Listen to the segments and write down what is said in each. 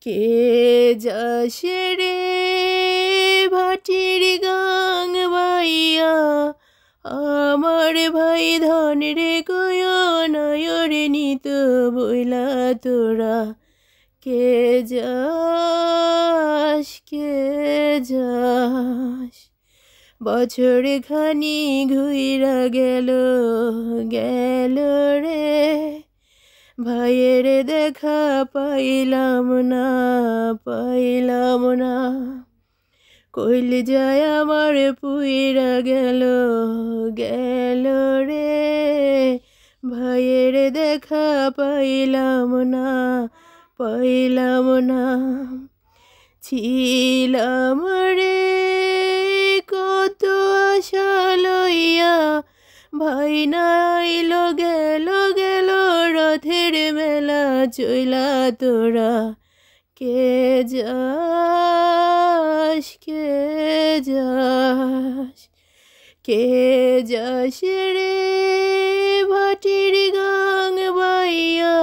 কে যাসে রে ভাটির গাং বাইয়া আমার ভাই ধন রে কয় নয়রে নিত বইলা তোরা কে যাস বছর খানি ঘুইরা গেল গেল রে ভাইয়ের দেখা পাইলাম না কইল যায় আমার পুইরা গেল গেল রে ভাইয়ের দেখা পাইলাম না ছিলাম রে কত আশা লইয়া ভাই নাইল গেল রথের মেলা চইলা তোরা কে যাস রে ভাটির গাং বাইয়া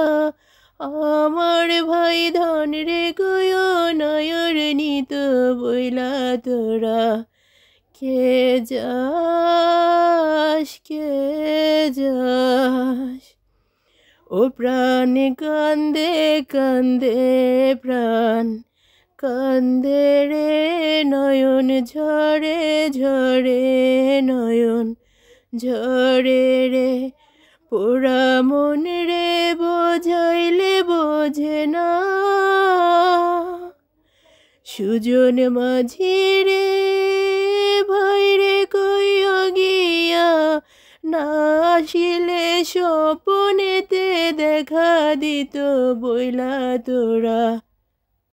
আমার ভাই ধন রে কয় নয়র নিত বইলা তোরা কে যাস ও প্রাণ কান্দে কান্দে প্রাণ কান্দে রে নয়ন ঝরে নয়ন ঝরে রে পোড়া মন রে বোঝাইলে বোঝে না সুজন মাঝি রে ভাই রে কইয়া গিয়া না আসিলে স্বপনেতে দেখা দিত বইলা তোরা